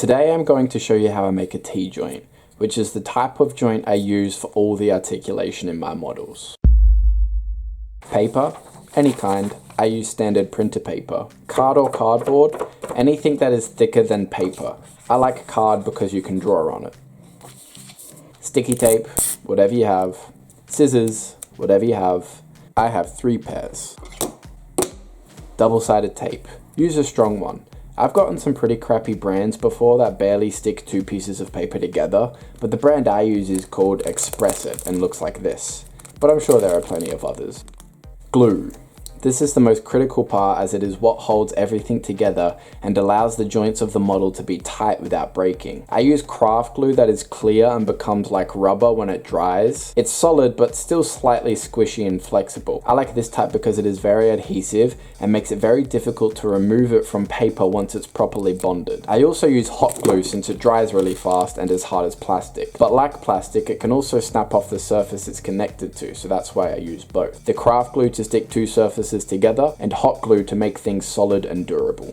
Today I'm going to show you how I make a T-joint, which is the type of joint I use for all the articulation in my models. Paper, any kind, I use standard printer paper. Card or cardboard, anything that is thicker than paper. I like card because you can draw on it. Sticky tape, whatever you have. Scissors, whatever you have. I have 3 pairs. Double-sided tape, use a strong one. I've gotten some pretty crappy brands before that barely stick 2 pieces of paper together, but the brand I use is called Express It and looks like this. But I'm sure there are plenty of others. Glue. This is the most critical part as it is what holds everything together and allows the joints of the model to be tight without breaking. I use craft glue that is clear and becomes like rubber when it dries. It's solid but still slightly squishy and flexible. I like this type because it is very adhesive and makes it very difficult to remove it from paper once it's properly bonded. I also use hot glue since it dries really fast and is hard as plastic. But like plastic, it can also snap off the surface it's connected to, so that's why I use both. The craft glue to stick 2 surfaces together and hot glue to make things solid and durable.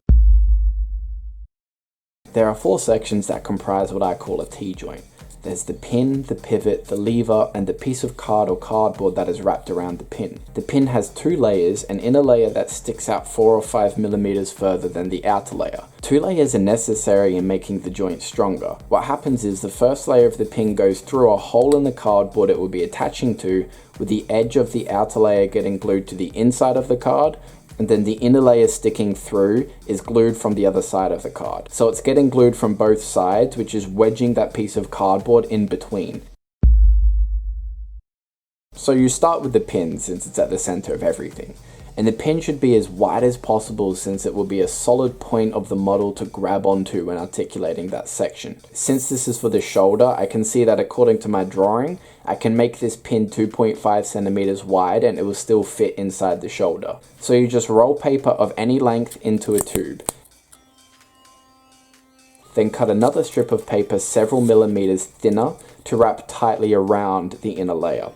There are 4 sections that comprise what I call a T-joint. There's the pin, the pivot, the lever, and the piece of card or cardboard that is wrapped around the pin. The pin has 2 layers, an inner layer that sticks out 4 or 5 millimeters further than the outer layer. 2 layers are necessary in making the joint stronger. What happens is the first layer of the pin goes through a hole in the cardboard it will be attaching to, with the edge of the outer layer getting glued to the inside of the card, and then the inner layer sticking through is glued from the other side of the card. So it's getting glued from both sides, which is wedging that piece of cardboard in between. So you start with the pin since it's at the center of everything. And the pin should be as wide as possible since it will be a solid point of the model to grab onto when articulating that section. Since this is for the shoulder, I can see that according to my drawing, I can make this pin 2.5 centimeters wide and it will still fit inside the shoulder. So you just roll paper of any length into a tube. Then cut another strip of paper several millimeters thinner to wrap tightly around the inner layer.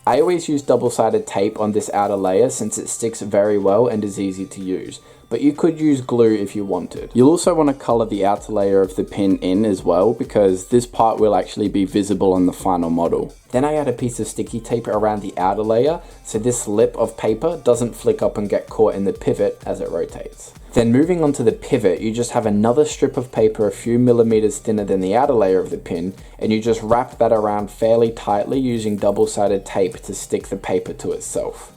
I always use double-sided tape on this outer layer since it sticks very well and is easy to use, but you could use glue if you wanted. You'll also want to color the outer layer of the pin in as well because this part will actually be visible on the final model. Then I add a piece of sticky tape around the outer layer so this lip of paper doesn't flick up and get caught in the pivot as it rotates. Then moving on to the pivot, you just have another strip of paper a few millimeters thinner than the outer layer of the pin, and you just wrap that around fairly tightly using double-sided tape to stick the paper to itself.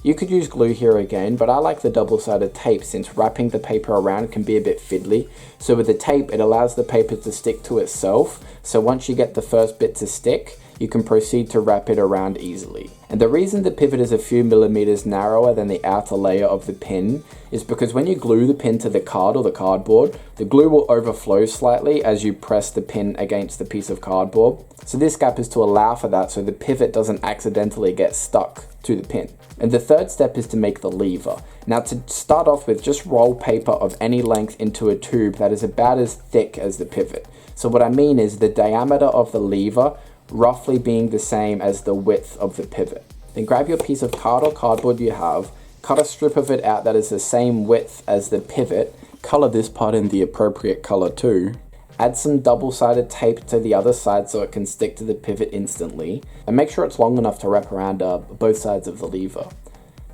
You could use glue here again, but I like the double-sided tape since wrapping the paper around can be a bit fiddly. So with the tape, it allows the paper to stick to itself, so once you get the first bit to stick, you can proceed to wrap it around easily. And the reason the pivot is a few millimeters narrower than the outer layer of the pin is because when you glue the pin to the card or the cardboard, the glue will overflow slightly as you press the pin against the piece of cardboard. So this gap is to allow for that so the pivot doesn't accidentally get stuck to the pin. And the third step is to make the lever. Now to start off with, just roll paper of any length into a tube that is about as thick as the pivot. So what I mean is the diameter of the lever roughly being the same as the width of the pivot. Then grab your piece of card or cardboard you have, cut a strip of it out that is the same width as the pivot, color this part in the appropriate color too, add some double-sided tape to the other side so it can stick to the pivot instantly, and make sure it's long enough to wrap around both sides of the lever.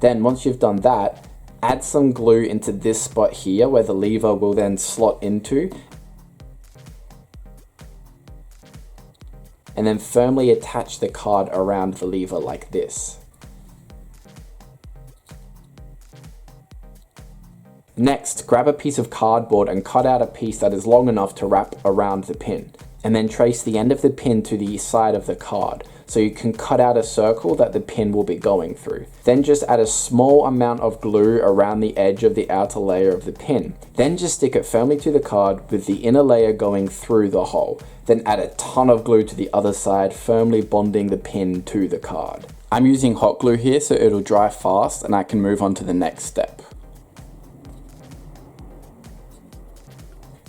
Then once you've done that, add some glue into this spot here where the lever will then slot into, and then firmly attach the card around the lever like this. Next, grab a piece of cardboard and cut out a piece that is long enough to wrap around the pin, and then trace the end of the pin to the side of the card, so you can cut out a circle that the pin will be going through. Then just add a small amount of glue around the edge of the outer layer of the pin. Then just stick it firmly to the card with the inner layer going through the hole. Then add a ton of glue to the other side, firmly bonding the pin to the card. I'm using hot glue here so it'll dry fast and I can move on to the next step.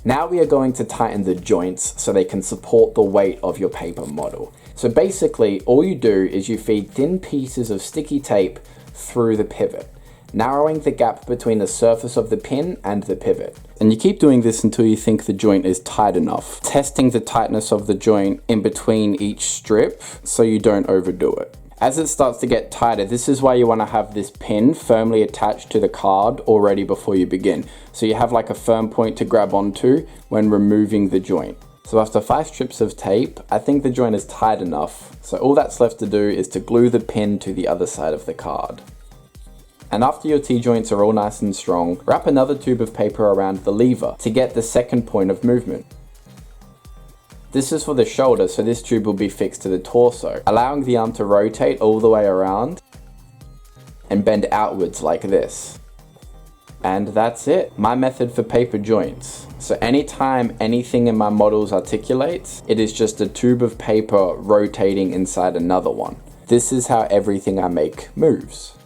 Now we are going to tighten the joints so they can support the weight of your paper model. So basically all you do is you feed thin pieces of sticky tape through the pivot. narrowing the gap between the surface of the pin and the pivot. And you keep doing this until you think the joint is tight enough, testing the tightness of the joint in between each strip so you don't overdo it. As it starts to get tighter, this is why you want to have this pin firmly attached to the card already before you begin. So you have like a firm point to grab onto when removing the joint. So after 5 strips of tape, I think the joint is tight enough. So all that's left to do is to glue the pin to the other side of the card. And after your T-joints are all nice and strong, wrap another tube of paper around the lever to get the second point of movement. This is for the shoulder, so this tube will be fixed to the torso, allowing the arm to rotate all the way around and bend outwards like this. And that's it, my method for paper joints. So anytime anything in my models articulates, it is just a tube of paper rotating inside another one. This is how everything I make moves.